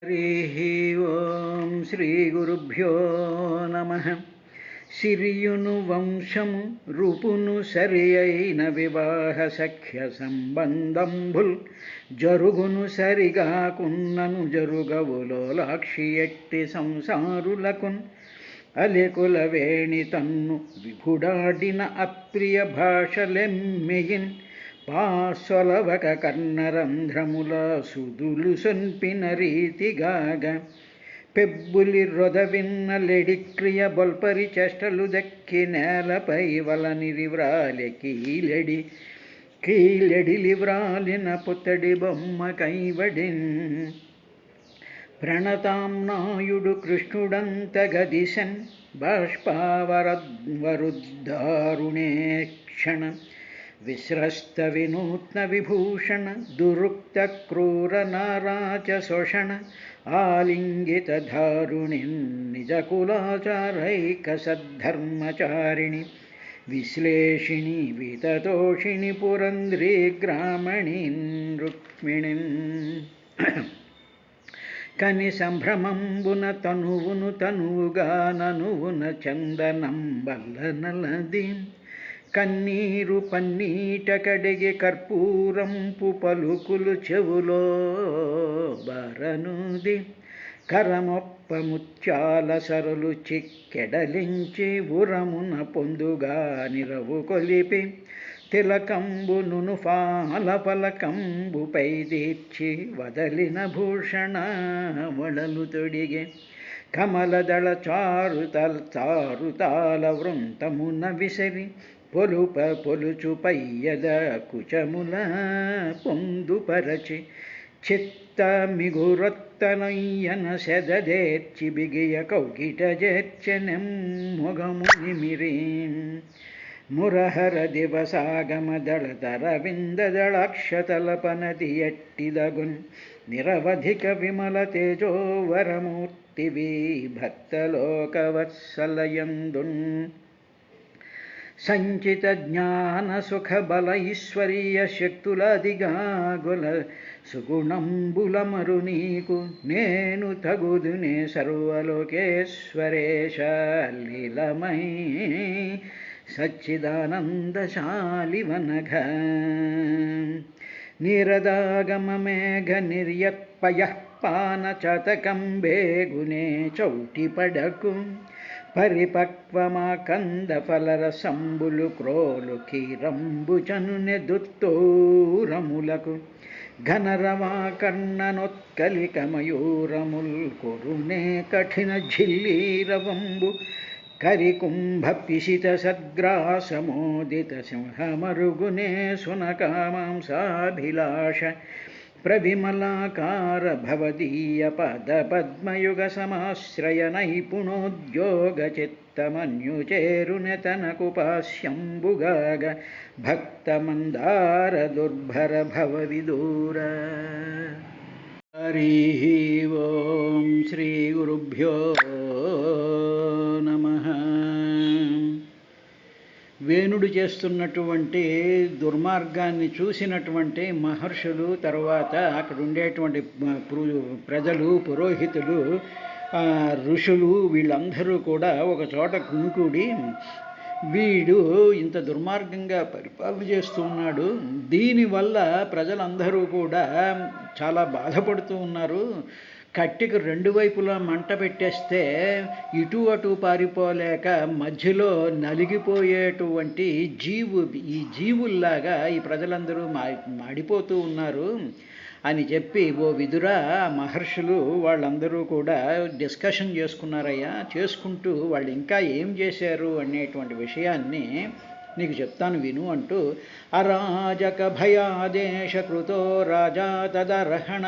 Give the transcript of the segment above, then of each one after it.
हरि ओं श्रीगुरुभ्यो नमः। సిరియును వంశము రూపును సరి అయిన వివాహ సఖ్య సంబంధంబుల్ జరుగును సరిగాకున్నను జరుగవులోలాక్షి ఎట్టి సంసారులకున్ అలెకుల వేణి తన్ను విభుడాడిన అప్రియ భాషలెమ్మెయిన్ పాసొలవక కర్ణరంధ్రముల సుదులు సొన్పిన రీతిగాగ పెబ్బులి రొదవిన్నలెడిక్రియ బొల్పరి చెష్టలు దక్కి నేలపై వలనిరి వ్రాలె కీలెడిలి వ్రాలిన పుత్తడి బొమ్మ కైవడిన్ ప్రణతాంనాయుడు కృష్ణుడంత గదిశన్ బాష్పావరుద్దారుణే క్షణ విస్రస్త వినూత్న విభూషణ దురుక్త క్రూర నారాచ శోషణ ఆలింగిత ధారుణి నిజకులాచారైక సద్ధర్మచారిణి విశ్లేషిణి వితతోషిణి పురంధ్రీ గ్రామణి రుక్మిణిన్ కని సంభ్రమంబున తనువుగా ననువున చందనం బల్లనలది కన్నీరు పన్నీట కడిగి కర్పూరంపు పలుకులు చెవులో బారనుది కరమొప్ప ముత్యాల సరులు చిక్కెడలించి ఉరమున పొందుగా నిరవు కొలిపి తిలకంబును ఫాల పలకంబుపై దీర్చి వదలిన భూషణ వడలు తొడిగే కమలదళ చారుతాల వృంతమున విసరి పొలుచు పయ్యద కుచముల పొందుపరచి చిత్త మిగురొత్తనయ్యన సెదదేర్చి బిగియ కౌకిట జేర్చెనెం మొగము నిమిరి మురహర దివసాగమదళతరవిందదళాక్షతలపనది ఎట్టిదగున్ నిరవధిక విమల తేజోవరమూర్తివి భక్తలోకవత్సలయందున్ సంచిత జ్ఞాన సుఖ బల ఈశ్వరీయ శక్తులదిగా గొల సుగుణంబులమరు నీకు నేను తగుదునే సర్వలోకేశ్వరేశ లీలమై సచ్చిదానందశాలివనఘ నిరదాగమమేఘ నిర్యత్పయః పానచతకంబే గుణే చౌటిపడకు పరిపక్వమాకంద ఫలరసంబులు క్రోలు కీరంబుచనునె దుత్తోరములకు ఘనరవాకర్ణనొత్కలిక మయూరముల్ కొరునే కఠిన ఝిల్లీరవంబు కరికుంభ పిశిత సద్గ్రాసమోదిత సింహమరుగునే సునకామాంసాభిలాష ప్రవిమలాకార భవదీయ పద పద్మయుగ సమాశ్రయ నైపుణోద్యోగ చిత్తమన్యుచేరునె తనకుపాస్యంబుగాగ భక్తమందార దుర్భర భవ విదూర. హరి ఓం శ్రీ గురుభ్యో నమః. వేణుడు చేస్తున్నటువంటి దుర్మార్గాన్ని చూసినటువంటి మహర్షులు, తర్వాత అక్కడ ఉండేటువంటి ప్రజలు, పురోహితులు, ఋషులు వీళ్ళందరూ కూడా ఒక చోట కునుకుడి వీడు ఇంత దుర్మార్గంగా పరిపాలన చేస్తూ ఉన్నాడు, దీనివల్ల ప్రజలందరూ కూడా చాలా బాధపడుతూ ఉన్నారు. కట్టికి రెండు వైపులా మంట పెట్టేస్తే ఇటు అటు పారిపోలేక మధ్యలో నలిగిపోయేటువంటి ఈ జీవుల్లాగా ఈ ప్రజలందరూ మాడిపోతూ ఉన్నారు అని చెప్పి, ఓ విదురా, మహర్షులు వాళ్ళందరూ కూడా డిస్కషన్ చేసుకున్నారయ్యా. చేసుకుంటూ వాళ్ళు ఇంకా ఏం చేశారు అనేటువంటి విషయాన్ని నీకు చెప్తాను విను అంటూ, అరాజక భయాదేశ కృతో రాజా తదర్హణ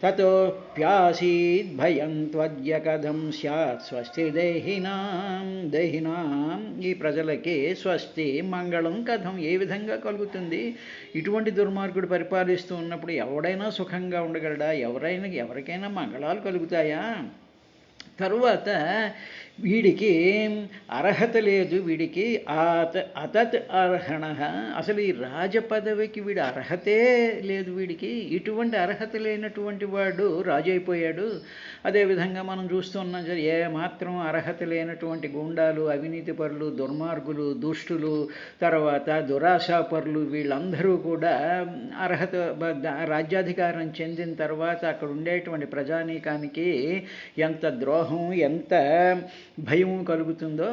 తతోప్యాసీద్భయం త్వద్య కథం స్యాత్ స్వస్తి దేహినాం. ఈ ప్రజలకి స్వస్తి మంగళం కథం ఏ విధంగా కలుగుతుంది? ఇటువంటి దుర్మార్గుడు పరిపాలిస్తూ ఉన్నప్పుడు ఎవడైనా సుఖంగా ఉండగలడా? ఎవరికైనా మంగళాలు కలుగుతాయా? తరువాత వీడికి అర్హత లేదు, వీడికి అతత్ అర్హణ, అసలు ఈ రాజపదవికి వీడి అర్హతే లేదు, వీడికి ఇటువంటి అర్హత లేనటువంటి వాడు రాజు అయిపోయాడు. అదేవిధంగా మనం చూస్తున్నాం, ఏ మాత్రం అర్హత లేనటువంటి గుండాలు, అవినీతిపరులు, దుర్మార్గులు, దుష్టులు, తర్వాత దురాశాపరులు, వీళ్ళందరూ కూడా రాజ్యాధికారం చెందిన తర్వాత అక్కడ ఉండేటువంటి ప్రజానీకానికి ఎంత ద్రోహం, ఎంత భయం కలుగుతుందో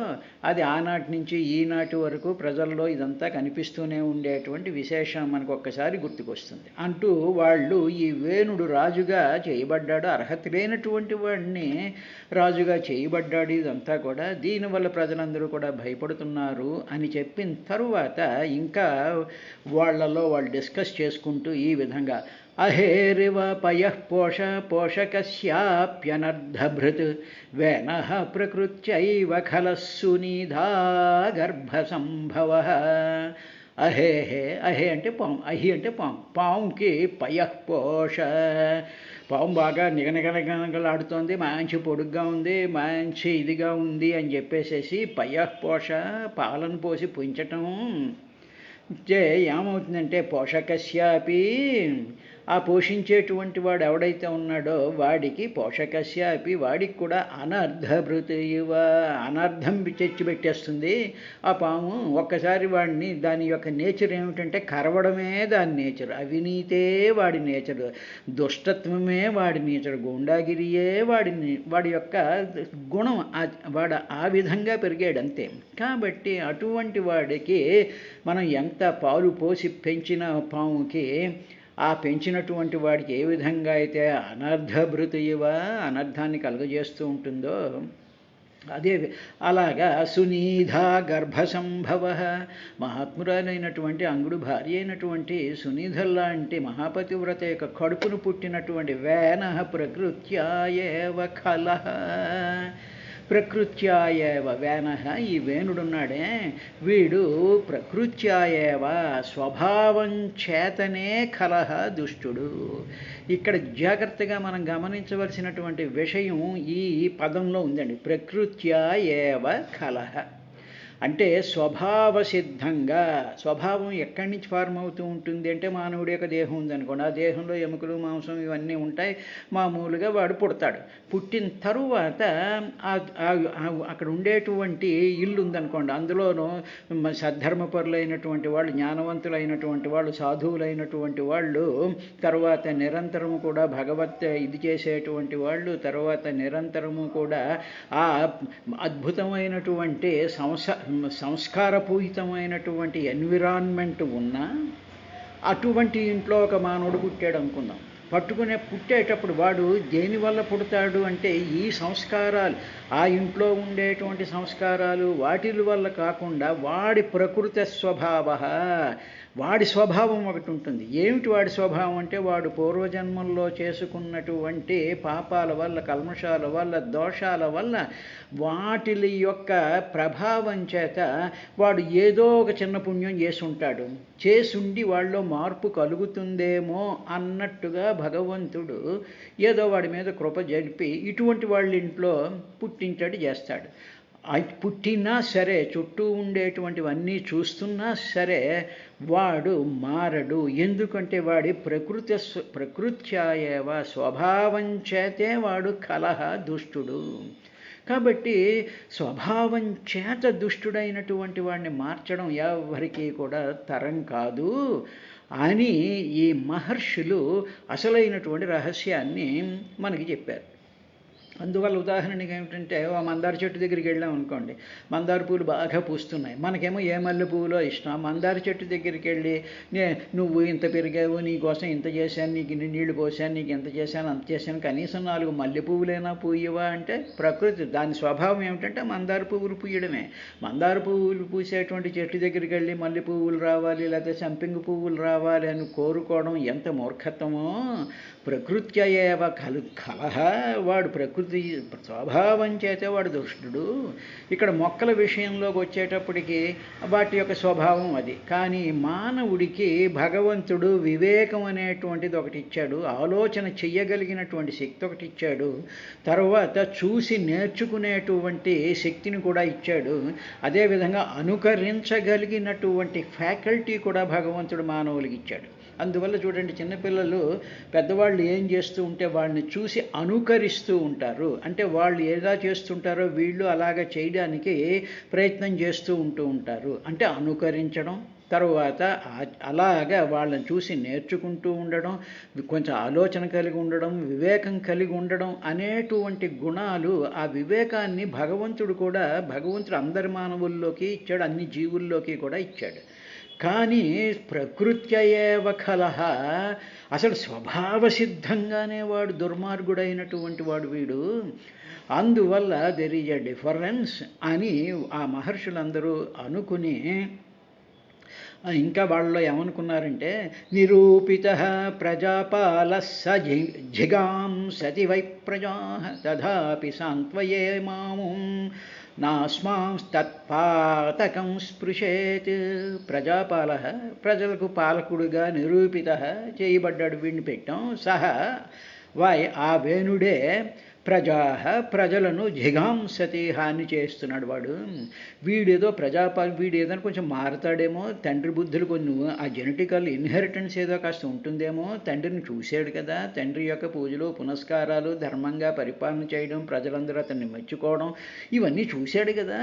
అది ఆనాటి నుంచి ఈనాటి వరకు ప్రజల్లో ఇదంతా కనిపిస్తూనే ఉండేటువంటి విశేషం మనకు ఒక్కసారి గుర్తుకొస్తుంది. అంటూ వాళ్ళు ఈ వేణుడు రాజుగా చేయబడ్డాడు, అర్హత లేనటువంటి వాడిని రాజుగా చేయబడ్డాడు, ఇదంతా కూడా దీనివల్ల ప్రజలందరూ కూడా భయపడుతున్నారు అని చెప్పిన తరువాత ఇంకా వాళ్ళలో వాళ్ళు డిస్కస్ చేసుకుంటూ ఈ విధంగా అహేరివ పయః పోషకస్యాప్యనర్ధభృత్ వేనః ప్రకృత్యైవ ఖలః సునిధా గర్భసంభవః. అహేహే, అహే అంటే పాము, అహి అంటే పాము, పాముకి పయః పోష, పాము బాగా నిగనిగలాడుతోంది, మంచి పొడుగ్గా ఉంది, మంచి ఇదిగా ఉంది అని చెప్పేసేసి పయః పోష, పాలను పోసి పుంచటం ఏమవుతుందంటే పోషకస్యాపి, ఆ పోషించేటువంటి వాడు ఎవడైతే ఉన్నాడో వాడికి పోషకస్యాపి, వాడికి కూడా అనర్ధభృత్ ఇవ, అనర్థం తెచ్చిపెట్టేస్తుంది ఆ పాము. ఒక్కసారి వాడిని, దాని యొక్క నేచర్ ఏమిటంటే కరవడమే దాని నేచర్, అవినీతే వాడి నేచర్, దుష్టత్వమే వాడి నేచర్, గుండాగిరియే వాడి యొక్క గుణం, వాడు ఆ విధంగా పెరిగాడు అంతే. కాబట్టి అటువంటి వాడికి మనం ఎంత పాలు పోసి పెంచిన పాముకి, ఆ పెంచినటువంటి వాడికి ఏ విధంగా అయితే అనర్ధభృతు ఇవ, అనర్థాన్ని కలుగజేస్తూ ఉంటుందో అదే అలాగా సునీధా గర్భసంభవ, మహాత్మురాలైనటువంటి అంగుడు భార్య అయినటువంటి సునీధల్లాంటి మహాపతివ్రత యొక్క కడుపును పుట్టినటువంటి వేనః ప్రకృత్యాయేవ ఖలః, ప్రకృత్యాయేవ వేనః, ఈ వేణుడున్నాడే వీడు ప్రకృత్యాయేవ, స్వభావం చేతనే ఖలః దుష్టుడు. ఇక్కడ జాగ్రత్తగా మనం గమనించవలసినటువంటి విషయం ఈ పదంలో ఉందండి. ప్రకృత్యాయేవ ఖలః అంటే స్వభావ సిద్ధంగా, స్వభావం ఎక్కడి నుంచి ఫార్మ్ అవుతూ ఉంటుంది అంటే మానవుడి యొక్క దేహం ఉందనుకోండి, ఆ దేహంలో ఎముకలు మాంసం ఇవన్నీ ఉంటాయి, మామూలుగా వాడు పుడతాడు. పుట్టిన తరువాత అక్కడ ఉండేటువంటి ఇల్లు ఉందనుకోండి, అందులోనూ సద్ధర్మపరులైనటువంటి వాళ్ళు, జ్ఞానవంతులైనటువంటి వాళ్ళు, సాధువులైనటువంటి వాళ్ళు, తర్వాత నిరంతరము కూడా భగవత్ ఇది చేసేటువంటి వాళ్ళు, తర్వాత నిరంతరము కూడా ఆ అద్భుతమైనటువంటి సంస్కారపూరితమైనటువంటి ఎన్విరాన్మెంట్ ఉన్నా అటువంటి ఇంట్లో ఒక మానవుడు పుట్టాడు అనుకుందాం. పుట్టేటప్పుడు వాడు దేనివల్ల పుడతాడు అంటే ఈ సంస్కారాలు, ఆ ఇంట్లో ఉండేటువంటి సంస్కారాలు వాటి వల్ల కాకుండా వాడి ప్రకృతి స్వభావ, వాడి స్వభావం ఒకటి ఉంటుంది. ఏమిటి వాడి స్వభావం అంటే వాడు పూర్వజన్మల్లో చేసుకున్నటువంటి పాపాల వల్ల, కల్మషాల వల్ల, దోషాల వల్ల వాటి యొక్క ప్రభావం చేత వాడు ఏదో ఒక చిన్న పుణ్యం చేసుంటాడు, చేసుండి వాళ్ళలో మార్పు కలుగుతుందేమో అన్నట్టుగా భగవంతుడు ఏదో వాడి మీద కృప జరిపి ఇటువంటి వాళ్ళ ఇంట్లో పుట్టించాడు, చేస్తాడు. పుట్టినా సరే, చుట్టూ ఉండేటువంటివన్నీ చూస్తున్నా సరే వాడు మారడు. ఎందుకంటే వాడి ప్రకృత్యాయేవ, స్వభావం చేతే వాడు కలహ దుష్టుడు. కాబట్టి స్వభావం చేత దుష్టుడైనటువంటి వాడిని మార్చడం ఎవరికి కూడా తరం కాదు అని ఈ మహర్షులు అసలైనటువంటి రహస్యాన్ని మనకి చెప్పారు. అందువల్ల ఉదాహరణకి ఏమిటంటే, ఆ మందార చెట్టు దగ్గరికి వెళ్ళాం అనుకోండి, మందార పూలు బాగా పూస్తున్నాయి, మనకేమో ఏ మల్లె పువ్వులో ఇష్టం. ఆ మందార చెట్టు దగ్గరికి వెళ్ళి నువ్వు ఇంత పెరిగావు, నీకోసం ఇంత చేశాను, నీకు ఇన్ని నీళ్లు పోసాను, నీకు ఎంత చేశాను అంత చేశాను, కనీసం 4 మల్లె పువ్వులైనా పూయవా అంటే ప్రకృతి దాని స్వభావం ఏమిటంటే మందార పువ్వులు పూయడమే. మందార పువ్వులు పూసేటువంటి చెట్టు దగ్గరికి వెళ్ళి మల్లె పువ్వులు రావాలి లేకపోతే సంపింగి పువ్వులు రావాలి అని కోరుకోవడం ఎంత మూర్ఖత్వమో, ప్రకృత్య ఏవ కలహ, వాడు ప్రకృతి స్వభావం చేతే వాడు దుష్టుడు. ఇక్కడ మొక్కల విషయంలోకి వచ్చేటప్పటికి వాటి యొక్క స్వభావం అది. కానీ మానవుడికి భగవంతుడు వివేకం అనేటువంటిది ఒకటి ఇచ్చాడు, ఆలోచన చెయ్యగలిగినటువంటి శక్తి ఒకటి ఇచ్చాడు, తర్వాత చూసి నేర్చుకునేటువంటి శక్తిని కూడా ఇచ్చాడు, అదేవిధంగా అనుకరించగలిగినటువంటి ఫ్యాకల్టీ కూడా భగవంతుడు మానవులకి ఇచ్చాడు. అందువల్ల చూడండి, చిన్నపిల్లలు పెద్దవాళ్ళు ఏం చేస్తూ ఉంటే వాళ్ళని చూసి అనుకరిస్తూ ఉంటారు. అంటే వాళ్ళు ఎలా చేస్తుంటారో వీళ్ళు అలాగా చేయడానికి ప్రయత్నం చేస్తూ ఉంటారు. అంటే అనుకరించడం, తరువాత అలాగా వాళ్ళని చూసి నేర్చుకుంటూ ఉండడం, కొంచెం ఆలోచన కలిగి ఉండడం, వివేకం కలిగి ఉండడం అనేటువంటి గుణాలు, ఆ వివేకాన్ని భగవంతుడు అందరి మానవుల్లోకి ఇచ్చాడు, అన్ని జీవుల్లోకి కూడా ఇచ్చాడు. కానీ ప్రకృత్య ఏవ కలహ, అసలు స్వభావ సిద్ధంగానే వాడు దుర్మార్గుడైనటువంటి వాడు వీడు. అందువల్ల దెర్ ఈజ్ ఎ డిఫరెన్స్ అని ఆ మహర్షులందరూ అనుకుని, ఇంకా వాళ్ళలో ఏమనుకున్నారంటే, నిరూపిత ప్రజాపాల స జిగాంసతి వై ప్రజా తథాపి సాంత్వయే మాము నాస్మాంస్తత్పాతకం స్పృశేత్. ప్రజాపాల, ప్రజలకు పాలకుడుగా నిరూపిత చేయబడ్డాడు, వీడిని పెట్టాం. సహ ఆ వేణుడే ప్రజలను జిగాంసతి, హాని చేస్తున్నాడు వాడు. వీడేదో వీడేదో కొంచెం మారతాడేమో, తండ్రి బుద్ధులు కొన్ని ఆ జెనెటికల్ ఇన్హెరిటెన్స్ ఏదో కాస్త ఉంటుందేమో, తండ్రిని చూశాడు కదా, తండ్రి యొక్క పూజలు పునస్కారాలు, ధర్మంగా పరిపాలన చేయడం, ప్రజలందరూ అతన్ని మెచ్చుకోవడం, ఇవన్నీ చూశాడు కదా.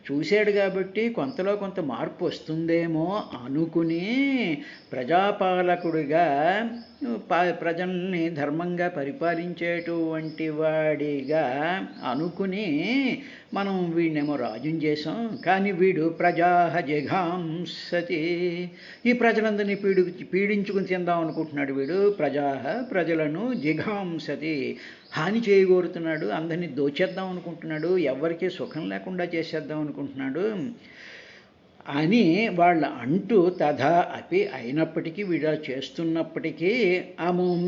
చూశాడు కాబట్టి కొంతలో కొంత మార్పు వస్తుందేమో అనుకుని ప్రజాపాలకుడిగా ప్రజల్ని ధర్మంగా పరిపాలించేటువంటి వాడిగా అనుకుని మనం వీడినేమో రాజుని చేసాం. కానీ వీడు ప్రజా జిఘాంసతి, ఈ ప్రజలందరినీ పీడించుకుని తిందాం అనుకుంటున్నాడు వీడు. ప్రజలను జిఘాంసతి, హాని చేయగోరుతున్నాడు, అందరినీ దోచేద్దాం అనుకుంటున్నాడు, ఎవరికీ సుఖం లేకుండా చేసేద్దాం అనుకుంటున్నాడు అని వాళ్ళు అంటూ, తథా అపి, అయినప్పటికీ వీడు చేస్తున్నప్పటికీ, అముం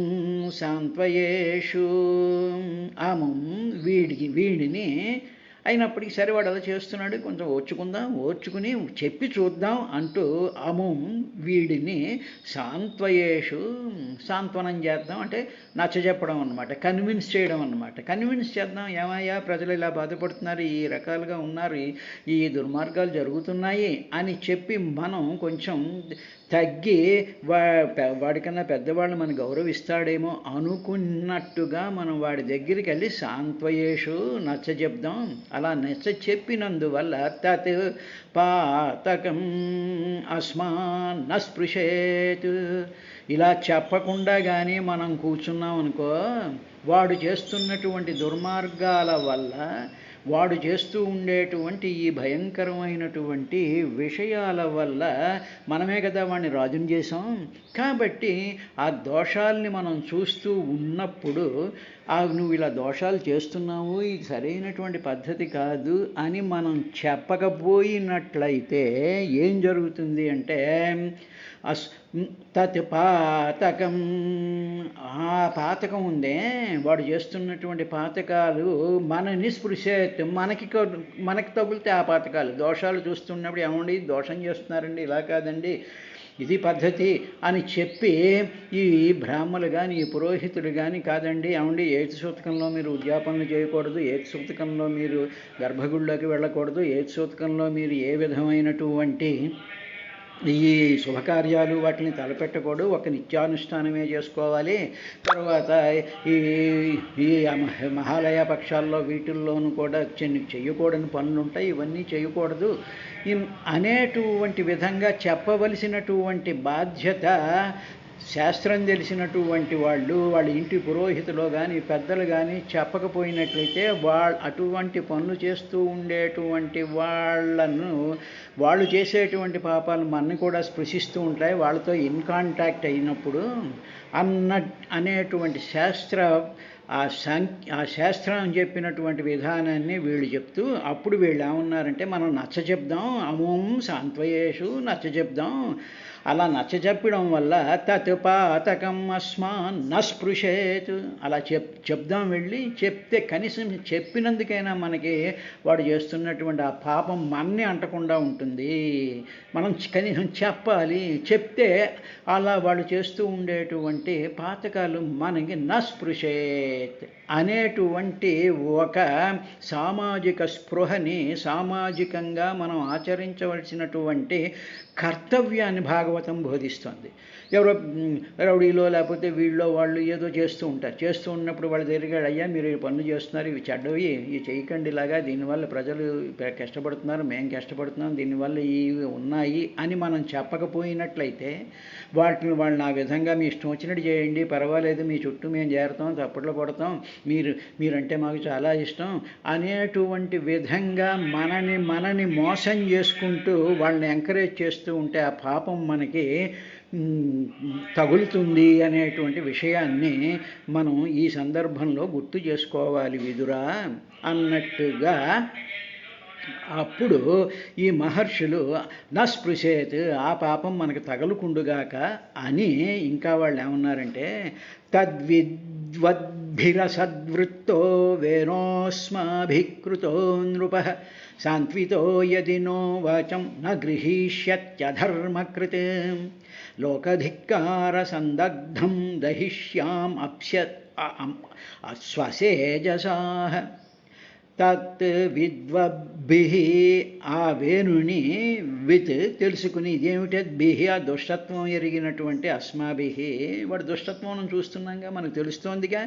సాంత్వయేషు, అముం వీడిని అయినప్పటికీ సరే వాడు అలా చేస్తున్నాడు, కొంచెం ఓర్చుకుని చెప్పి చూద్దాం అంటూ అముం వీడిని సాంత్వయేషు, సాంత్వనం చేద్దాం అంటే నచ్చజెప్పడం అన్నమాట, కన్విన్స్ చేయడం అన్నమాట. కన్విన్స్ చేద్దాం, ఏమయ్యా ప్రజలు ఇలా బాధపడుతున్నారు, ఈ రకాలుగా ఉన్నారు, ఈ దుర్మార్గాలు జరుగుతున్నాయి అని చెప్పి మనం కొంచెం తగ్గి వాడికన్నా పెద్దవాళ్ళు మన గౌరవిస్తాడేమో అనుకున్నట్టుగా మనం వాడి దగ్గరికి వెళ్ళి సాంత్వయేషు నచ్చజెప్దాం. అలా నచ్చ చెప్పినందువల్ల తత్ పాతకం అస్మాన్ న స్పృశేత్, ఇలా చెప్పకుండా కానీ మనం కూర్చున్నాం అనుకో, వాడు చేస్తున్నటువంటి దుర్మార్గాల వల్ల, వాడు చేస్తూ ఉండేటువంటి ఈ భయంకరమైనటువంటి విషయాల వల్ల మనమే కదా వాడిని రాజుని చేసాం. కాబట్టి ఆ దోషాల్ని మనం చూస్తూ ఉన్నప్పుడు, నువ్వు ఇలా దోషాలు చేస్తున్నావు, ఇది సరైనటువంటి పద్ధతి కాదు అని మనం చెప్పకపోయినట్లయితే ఏం జరుగుతుంది అంటే, తత్ పాతకం, ఆ పాతకం ఉందే, వాడు చేస్తున్నటువంటి పాతకాలు మనని స్పృశేత్, మనకి తగులితే ఆ పాతకాలు దోషాలు చూస్తున్నప్పుడు, ఏమండి దోషం చేస్తున్నారండి, ఇలా కాదండి, ఇది పద్ధతి అని చెప్పి, ఈ బ్రాహ్మలు కానీ ఈ పురోహితులు కానీ, కాదండి ఏమండి ఏతి సూతకంలో మీరు ఉద్యాపనలు చేయకూడదు, ఏతి సూతకంలో మీరు గర్భగుడిలోకి వెళ్ళకూడదు, ఏతి సూతకంలో మీరు ఏ విధమైనటువంటి ఈ శుభకార్యాలు వాటిని తలపెట్టకూడదు, ఒక నిత్యానుష్ఠానమే చేసుకోవాలి. తర్వాత ఈ మహాలయ పక్షాల్లో వీటిల్లోనూ కూడా చేయకూడని పనులు ఉంటాయి, ఇవన్నీ చేయకూడదు అనేటువంటి విధంగా చెప్పవలసినటువంటి బాధ్యత శాస్త్రం తెలిసినటువంటి వాళ్ళ ఇంటి పురోహితులు కానీ పెద్దలు కానీ చెప్పకపోయినట్లయితే, అటువంటి పనులు చేస్తూ ఉండేటువంటి వాళ్ళు చేసేటువంటి పాపాలు మనని కూడా స్పృశిస్తూ ఉంటాయి, వాళ్ళతో ఇన్ కాంటాక్ట్ అయినప్పుడు అనేటువంటి శాస్త్ర ఆ శాస్త్రం చెప్పినటువంటి విధానాన్ని వీళ్ళు చెప్తూ అప్పుడు వీళ్ళు ఏమన్నారంటే మనం నచ్చ చెప్దాం, అమోం సాంత్వయేషు నచ్చ చెప్దాం. అలా నచ్చ చెప్పడం వల్ల తత్ పాతకం అస్మాన్ నస్పృశేత్, అలా చెప్దాం వెళ్ళి చెప్తే కనీసం చెప్పినందుకైనా మనకి వాడు చేస్తున్నటువంటి ఆ పాపం మనని అంటకుండా ఉంటుంది. మనం కనీసం చెప్పాలి, చెప్తే అలా వాళ్ళు చేస్తూ ఉండేటువంటి పాతకాలు మనకి నస్పృశేత్ అనేటువంటి ఒక సామాజిక స్పృహని, సామాజికంగా మనం ఆచరించవలసినటువంటి కర్తవ్యాన్ని భాగవతం బోధిస్తుంది. ఎవరో రౌడీలో లేకపోతే వీళ్ళో వాళ్ళు ఏదో చేస్తూ ఉంటారు. చేస్తూ ఉన్నప్పుడు వాళ్ళు దగ్గరికి అయ్యా మీరు ఈ పనులు చేస్తున్నారు, ఇవి చెడ్డవి, ఇవి చేయకండి, ఇలాగా దీనివల్ల ప్రజలు కష్టపడుతున్నారు, మేము కష్టపడుతున్నాం, దీనివల్ల ఇవి ఉన్నాయి అని మనం చెప్పకపోయినట్లయితే వాళ్ళు ఆ విధంగా మీ ఇష్టం వచ్చినట్టు చేయండి, పర్వాలేదు, మీ చుట్టూ మేము చేరుతాం, తప్పట్లో కొడతాం, మీరంటే మాకు చాలా ఇష్టం అనేటువంటి విధంగా మనని మోసం చేసుకుంటూ వాళ్ళని ఎంకరేజ్ చేస్తూ ఉంటే ఆ పాపం మనకి తగులుతుంది అనేటువంటి విషయాన్ని మనం ఈ సందర్భంలో గుర్తు చేసుకోవాలి విదురా అన్నట్టుగా. అప్పుడు ఈ మహర్షులు నస్పృశేత్, ఆ పాపం మనకు తగలుకుండుగాక అని ఇంకా వాళ్ళు ఏమన్నారంటే తద్విద్వద్భిరసద్వృత్తో వేనోస్మాభికృతో నృపః సాంత్వితో యది నో వాచం న గృహీష్యత్యధర్మకృతే లోకధిక్కార సందగ్ధం దహిష్యాం స్వసేజసాః. తత్ విద్వద్భిః, ఆ వేణుని విత్ తెలుసుకుని, ఇదేమిటి బిహి, ఆ దుష్టత్వం ఎరిగినటువంటి అస్మాభిః, వాడు దుష్టత్వం చూస్తున్నాగా మనకు తెలుస్తోందిగా,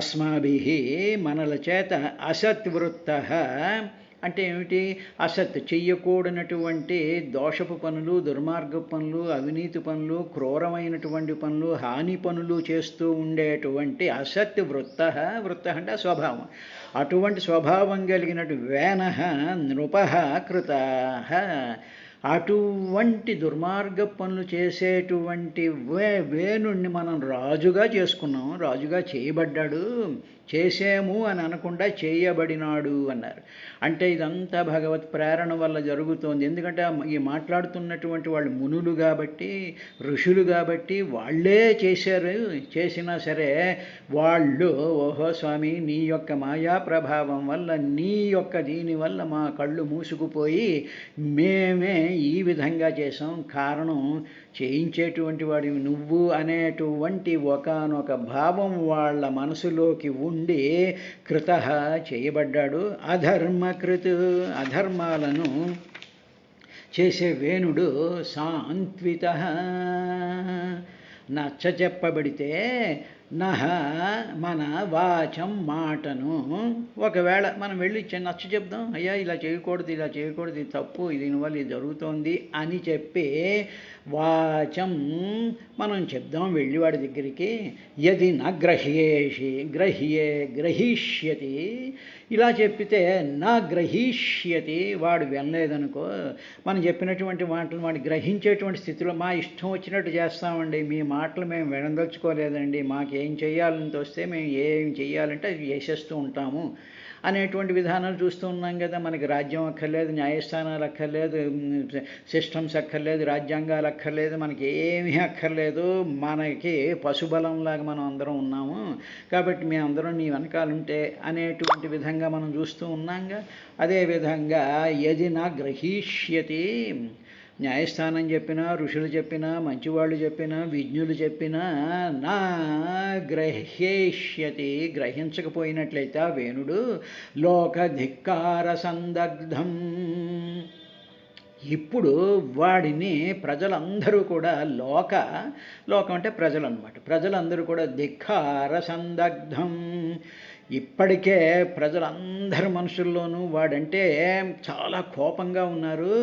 అస్మాభిః మనల చేత అసత్వృత్తః అంటే ఏమిటి, అసత్ చెయ్యకూడనటువంటి దోషపు పనులు, దుర్మార్గ పనులు, అవినీతి పనులు, క్రూరమైనటువంటి పనులు, హాని పనులు చేస్తూ ఉండేటువంటి అసత్ వృత్త, వృత్త అంటే స్వభావం, అటువంటి స్వభావం కలిగినటు వేనః నృపః కృతాః, అటువంటి దుర్మార్గ పనులు చేసేటువంటి వేణుణ్ణి మనం రాజుగా చేసుకున్నాం, రాజుగా చేయబడ్డాడు, చేసాము అని అనకుండా చేయబడినాడు అన్నారు. అంటే ఇదంతా భగవత్ ప్రేరణ వల్ల జరుగుతోంది. ఎందుకంటే ఈ మాట్లాడుతున్నటువంటి వాళ్ళు మునులు కాబట్టి, ఋషులు కాబట్టి వాళ్ళే చేశారు. చేసినా సరే వాళ్ళు ఓహో స్వామి నీ యొక్క మాయా ప్రభావం వల్ల, నీ యొక్క దీనివల్ల మా కళ్ళు మూసుకుపోయి మేమే ఈ విధంగా చేసాం, కారణం చేయించేటువంటి వాడివి నువ్వు అనేటువంటి ఒకానొక భావం వాళ్ళ మనసులోకి ఉండి కృతః చేయబడ్డాడు. అధర్మకృత్, అధర్మాలను చేసే వేణుడు సాంత్వితః, నచ్చ చెప్పబడితే నహ మన వాచం మాటను, ఒకవేళ మనం వెళ్ళి నచ్చ చెప్దాం, అయ్యా ఇలా చేయకూడదు, ఇలా చేయకూడదు, ఇది తప్పు, దీనివల్ల ఇది జరుగుతోంది అని చెప్పి వాచం మనం చెప్దాం వెళ్ళి వాడి దగ్గరికి. యది న గ్రహీష్యతి, ఇలా చెప్పితే నా గ్రహీష్యతి, వాడు వినలేదనుకో, మనం చెప్పినటువంటి మాటలు వాడు గ్రహించేటువంటి స్థితిలో మా ఇష్టం వచ్చినట్టు చేస్తామండి, మీ మాటలు మేము వినదలుచుకోలేదండి, మాకేం చేయాలని వస్తే మేము ఏం చేయాలంటే అది చేసేస్తూ ఉంటాము అనేటువంటి విధానాలు చూస్తూ ఉన్నాం కదా. మనకి రాజ్యం అక్కర్లేదు, న్యాయస్థానాలు అక్కర్లేదు, సిస్టమ్స్ అక్కర్లేదు, రాజ్యాంగాలు అక్కర్లేదు, మనకి ఏమీ అక్కర్లేదు, మనకి పశుబలంలాగా మనం అందరం ఉన్నాము, కాబట్టి మేము అందరం నీ వెనకాలంటే అనేటువంటి విధంగా మనం చూస్తూ ఉన్నాంగా. అదేవిధంగా యది నా గ్రహీష్యతి, న్యాయస్థానం చెప్పినా, ఋషులు చెప్పినా, మంచివాళ్ళు చెప్పినా, విజ్ఞులు చెప్పినా నా గ్రహేష్యతి, గ్రహించకపోయినట్లయితే ఆ వేణుడు లోకధిక్కార సందగ్ధం, ఇప్పుడు వాడిని ప్రజలందరూ కూడా లోకం అంటే ప్రజలు అన్నమాట, ప్రజలందరూ కూడా ధిక్కార సందగ్ధం, ఇప్పటికే ప్రజలందరి మనుషుల్లోనూ వాడంటే చాలా కోపంగా ఉన్నారు,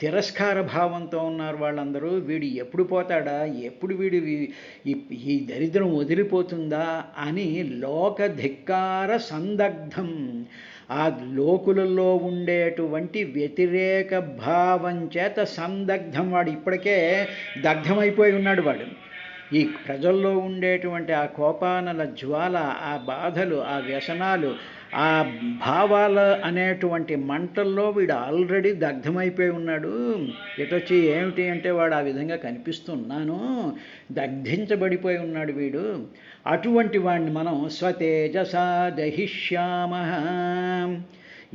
తిరస్కార భావంతో ఉన్నారు వాళ్ళందరూ. వీడు ఎప్పుడు పోతాడా, ఎప్పుడు వీడు ఈ దరిద్రం వదిలిపోతుందా అని లోకధిక్కార సందగ్ధం, ఆ లోకులలో ఉండేటువంటి వ్యతిరేక భావం చేత సందగ్ధం, వాడు ఇప్పటికే దగ్ధమైపోయి ఉన్నాడు వాడు. ఈ ప్రజల్లో ఉండేటువంటి ఆ కోపానల జ్వాల, ఆ బాధలు, ఆ వ్యసనాలు, ఆ భావాల అనేటువంటి మంటల్లో వీడు ఆల్రెడీ దగ్ధమైపోయి ఉన్నాడు. ఎటొచ్చి ఏమిటి అంటే వాడు ఆ విధంగా కనిపిస్తున్నాను, దగ్ధించబడిపోయి ఉన్నాడు వీడు. అటువంటి వాడిని మనం స్వతేజసా దహిష్యామ,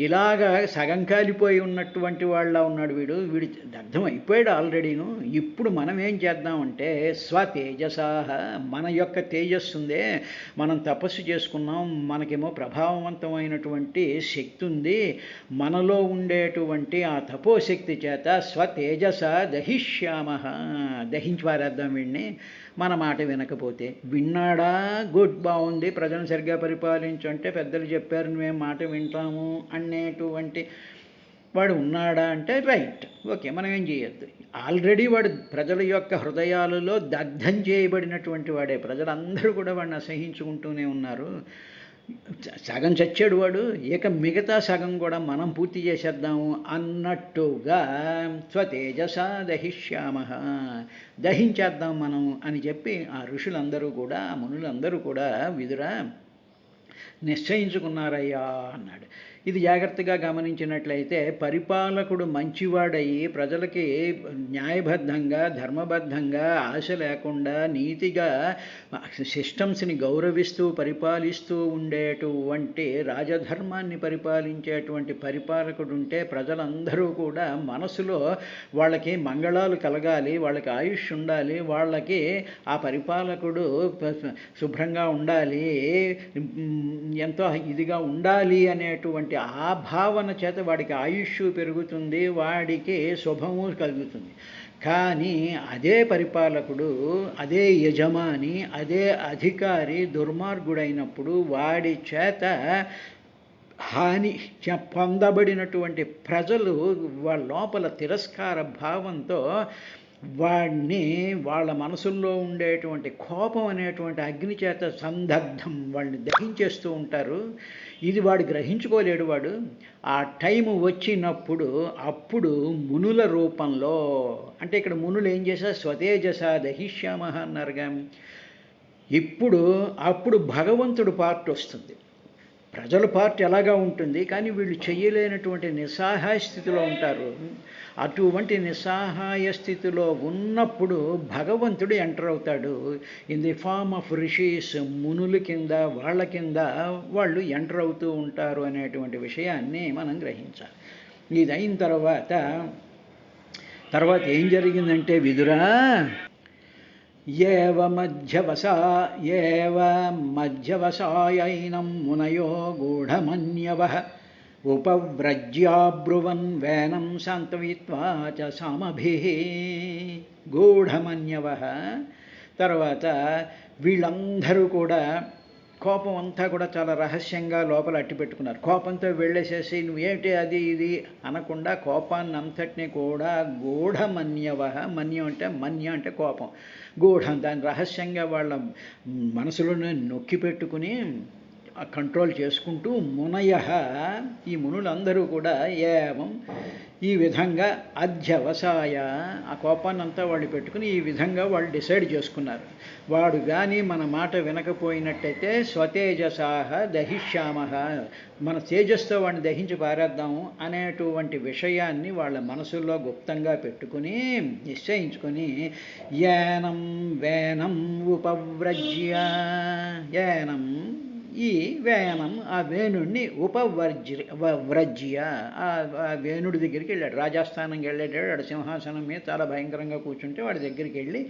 ఇలాగా సగం కాలిపోయి ఉన్నటువంటి వాళ్ళ ఉన్నాడు వీడు, వీడు దగ్ధం అయిపోయాడు ఆల్రెడీను. ఇప్పుడు మనం ఏం చేద్దామంటే స్వతేజసాహ, మన యొక్క తేజస్సు ఉందే, మనం తపస్సు చేసుకున్నాం, మనకేమో ప్రభావవంతమైనటువంటి శక్తి ఉంది, మనలో ఉండేటువంటి ఆ తపోశక్తి చేత స్వతేజస దహిష్యామ, దహించి పారేద్దాం వీడిని. మన మాట వినకపోతే. విన్నాడా, గుడ్, బాగుంది, ప్రజలను సరిగ్గా పరిపాలించు అంటే పెద్దలు చెప్పారు మేము మాట వింటాము అనేటువంటి వాడు ఉన్నాడా అంటే రైట్, ఓకే, మనం ఏం చేయొద్దు. ఆల్రెడీ వాడు ప్రజల యొక్క హృదయాలలో దగ్ధం చేయబడినటువంటి వాడే. ప్రజలందరూ కూడా వాడిని అసహించుకుంటూనే ఉన్నారు. సగం చచ్చాడు వాడు, ఇక మిగతా సగం కూడా మనం పూర్తి చేసేద్దాము అన్నట్టుగా స్వతేజస దహిష్యామ, దహించేద్దాం మనం అని చెప్పి ఆ ఋషులందరూ కూడా, ఆ మునులందరూ కూడా విదురా నిశ్చయించుకున్నారయ్యా అన్నాడు. ఇది జాగ్రత్తగా గమనించినట్లయితే పరిపాలకుడు మంచివాడయ్యి ప్రజలకి న్యాయబద్ధంగా, ధర్మబద్ధంగా, ఆశ లేకుండా నీతిగా సిస్టమ్స్ని గౌరవిస్తూ పరిపాలిస్తూ ఉండేటువంటి రాజధర్మాన్ని పరిపాలించేటువంటి పరిపాలకుడు ఉంటే ప్రజలందరూ కూడా మనసులో వాళ్ళకి మంగళాలు కలగాలి, వాళ్ళకి ఆయుష్ ఉండాలి, వాళ్ళకి ఆ పరిపాలకుడు శుభ్రంగా ఉండాలి, ఎంతో ఇదిగా ఉండాలి అనేటువంటి ఆ భావన చేత వాడికి ఆయుష్ పెరుగుతుంది, వాడికి శుభము కలుగుతుంది. కానీ అదే పరిపాలకుడు, అదే యజమాని, అదే అధికారి దుర్మార్గుడైనప్పుడు వాడి చేత హాని పొందబడినటువంటి ప్రజలు వాళ్ళ లోపల తిరస్కార భావంతో వాడిని, వాళ్ళ మనసుల్లో ఉండేటువంటి కోపం అనేటువంటి అగ్ని చేత సందగ్ధం వాళ్ళని దహించేస్తూ ఉంటారు. ఇది వాడు గ్రహించుకోలేడు. వాడు ఆ టైము వచ్చినప్పుడు అప్పుడు మునుల రూపంలో, అంటే ఇక్కడ మునులు ఏం చేశారు, స్వతేజస దహిష్యామ అన్నారుగా. అప్పుడు భగవంతుడు పార్ట్ వస్తుంది. ప్రజల పార్ట్ ఎలాగా ఉంటుంది, కానీ వీళ్ళు చెయ్యలేనటువంటి నిస్సహాయ స్థితిలో ఉంటారు. అటువంటి నిస్సహాయ స్థితిలో ఉన్నప్పుడు భగవంతుడు ఎంటర్ అవుతాడు in the form of rishis. మునుల కింద, వాళ్ళ కింద వాళ్ళు ఎంటర్ అవుతూ ఉంటారు అనేటువంటి విషయాన్ని మనం గ్రహించాలి. ఇది అయిన తర్వాత ఏం జరిగిందంటే విదురా ఏవ మధ్యవసాయైనం మునయో గూఢమన్యవః ఉపవ్రజ్యాబ్రువన్ వేనం సాంత్వయిత్వా చ సామభిః. గూఢమన్యవః. తర్వాత వీళ్ళందరూ కూడా కోపం అంతా కూడా చాలా రహస్యంగా లోపల అట్టి పెట్టుకున్నారు. కోపంతో వెళ్ళేసేసి నువ్వేంటి అది ఇది అనకుండా కోపాన్ని అంతటినీ కూడా గూఢమన్యవః, మన్యం అంటే మన్య అంటే కోపం, గూఢం దాన్ని రహస్యంగా వాళ్ళ మనసులోనే నొక్కి పెట్టుకుని కంట్రోల్ చేసుకుంటూ మునయః, ఈ మునులందరూ కూడా ఏవం ఈ విధంగా అధ్యవసాయ, ఆ కోపాన్ని అంతా వాళ్ళు పెట్టుకుని ఈ విధంగా వాళ్ళు డిసైడ్ చేసుకున్నారు. వాడు కానీ మన మాట వినకపోయినట్టయితే స్వతేజసాహ దహిష్యామః, మన తేజస్తో వాడిని దహించి పారేద్దాము అనేటువంటి విషయాన్ని వాళ్ళ మనసుల్లో గుప్తంగా పెట్టుకుని నిశ్చయించుకొని ఏనం వేనం ఉపవ్రజ్య, ఏనం ఈ వేనం, ఆ వేణుడిని వ్రజ్య, ఆ వేణుడి దగ్గరికి వెళ్ళాడు. రాజస్థానంకి వెళ్ళాడు. వాడు సింహాసనం మీద చాలా భయంకరంగా కూర్చుంటే వాడి దగ్గరికి వెళ్ళి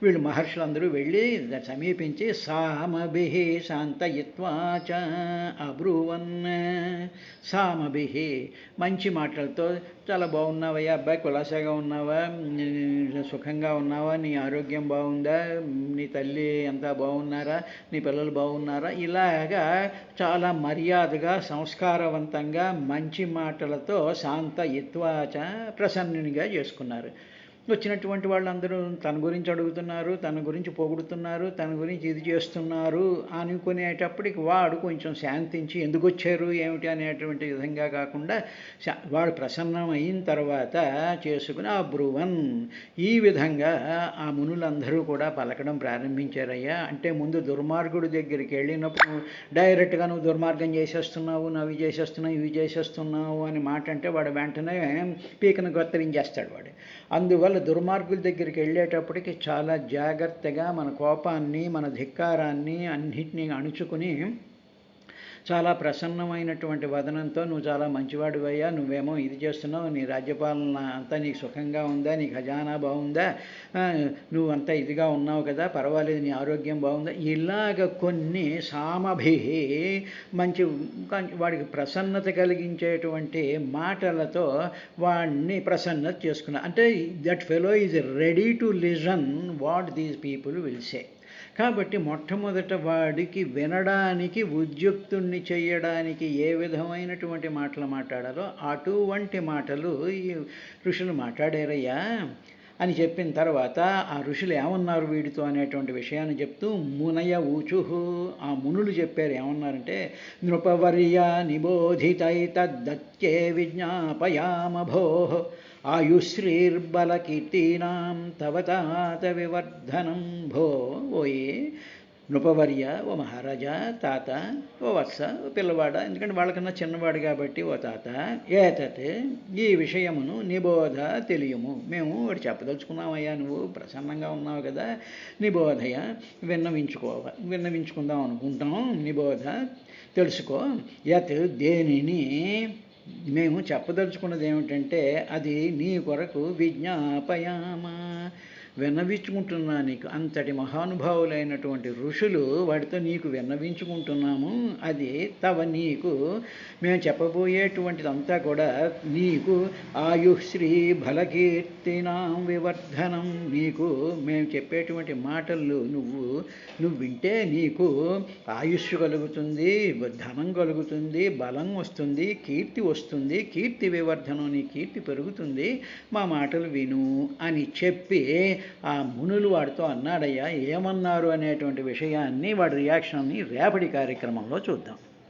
వీళ్ళు మహర్షులందరూ వెళ్ళి సమీపించి సామభిః శాంతయిత్వా చ అబ్రువన్. సామభిః, మంచి మాటలతో, చాలా బాగున్నావయ్యా అబ్బాయి, కులాసాగా ఉన్నావా, సుఖంగా ఉన్నావా, నీ ఆరోగ్యం బాగుందా, నీ తల్లి అంతా బాగున్నారా, నీ పిల్లలు బాగున్నారా, ఇలాగా చాలా మర్యాదగా సంస్కారవంతంగా మంచి మాటలతో శాంతయిత్వా చ ప్రసన్నునిగా చేసుకున్నారు. వచ్చినటువంటి వాళ్ళందరూ తన గురించి అడుగుతున్నారు, తన గురించి పొగుడుతున్నారు, తన గురించి ఇది చేస్తున్నారు అనుకునేటప్పటికి వాడు కొంచెం శాంతించి ఎందుకు వచ్చారు ఏమిటి అనేటువంటి విధంగా కాకుండా వాడు ప్రసన్నం అయిన తర్వాత చేసుకుని ఆ బ్రువన్ ఈ విధంగా ఆ మునులందరూ కూడా పలకడం ప్రారంభించారయ్యా. అంటే ముందు దుర్మార్గుడి దగ్గరికి వెళ్ళినప్పుడు డైరెక్ట్గా నువ్వు దుర్మార్గం చేసేస్తున్నావు, అవి చేసేస్తున్నావు, ఇవి చేసేస్తున్నావు అని మాట అంటే వాడు వెంటనే పీకను గొత్తరించేస్తాడు వాడు. అందువల్ల దుర్మార్గుల దగ్గరికి వెళ్ళేటప్పటికి చాలా జాగ్రత్తగా మన కోపాన్ని, మన ధిక్కారాన్ని అన్నిటినీ అణుచుకుని చాలా ప్రసన్నమైనటువంటి వదనంతో నువ్వు చాలా మంచివాడివయ్యా, నువ్వేమో ఇది చేస్తున్నావు, నీ రాజ్యపాలన అంతా నీకు సుఖంగా ఉందా, నీ ఖజానా బాగుందా, నువ్వంతా ఇదిగా ఉన్నావు కదా, పర్వాలేదు, నీ ఆరోగ్యం బాగుందా, ఇలాగ కొన్ని సామభి మంచి వాడికి ప్రసన్నత కలిగించేటువంటి మాటలతో వాడిని ప్రసన్నత చేసుకున్నా. అంటే that fellow is ready to listen what these people will say. కాబట్టి మొట్టమొదట వాడికి వినడానికి, ఉద్యుక్తుణ్ణి చేయడానికి ఏ విధమైనటువంటి మాటలు మాట్లాడాలో అటువంటి మాటలు ఈ ఋషులు మాట్లాడారయ్యా అని చెప్పిన తర్వాత ఆ ఋషులు ఏమన్నారు వీడితో అనేటువంటి విషయాన్ని చెప్తూ మునయ ఊచుహు, ఆ మునులు చెప్పారు. ఏమన్నారంటే నృపవర్య నిబోధితైతద్దత్యే విజ్ఞాపయామభో ఆయుశ్రీర్బలకీర్తీనాం తవ తాత వివర్ధనం భో. ఓయే నృపవర్య, ఓ మహారాజా, తాత, ఓ వత్స, ఓ పిల్లవాడ, ఎందుకంటే వాళ్ళకన్నా చిన్నవాడు కాబట్టి, ఓ తాత, ఏతత్ ఈ విషయమును నిబోధ తెలియము, మేము వాడు చెప్పదలుచుకున్నామయ్యా, నువ్వు ప్రసన్నంగా ఉన్నావు కదా, నిబోధయ విన్నవించుకుందాం అనుకుంటాం, నిబోధ తెలుసుకో, యత్ దేనిని మేము చెప్పదలుచుకున్నది ఏమిటంటే అది నీ కొరకు విజ్ఞాపయామా, విన్నవించుకుంటున్నా నీకు. అంతటి మహానుభావులైనటువంటి ఋషులు వాడితో నీకు విన్నవించుకుంటున్నాము. అది తవ నీకు మేము చెప్పబోయేటువంటిదంతా కూడా నీకు ఆయుశ్రీ బలకీర్తినాం వివర్ధనం, నీకు మేము చెప్పేటువంటి మాటలు నువ్వు వింటే నీకు ఆయుష్ కలుగుతుంది, ధనం కలుగుతుంది, బలం వస్తుంది, కీర్తి వస్తుంది, కీర్తి వివర్ధనం, నీ కీర్తి పెరుగుతుంది, మా మాటలు విను అని చెప్పి ఆ మునులు వాడితో అన్నాడయ్యా. ఏమన్నారు అనేటువంటి విషయాన్ని, వాడి రియాక్షన్ని రేపటి కార్యక్రమంలో చూద్దాం.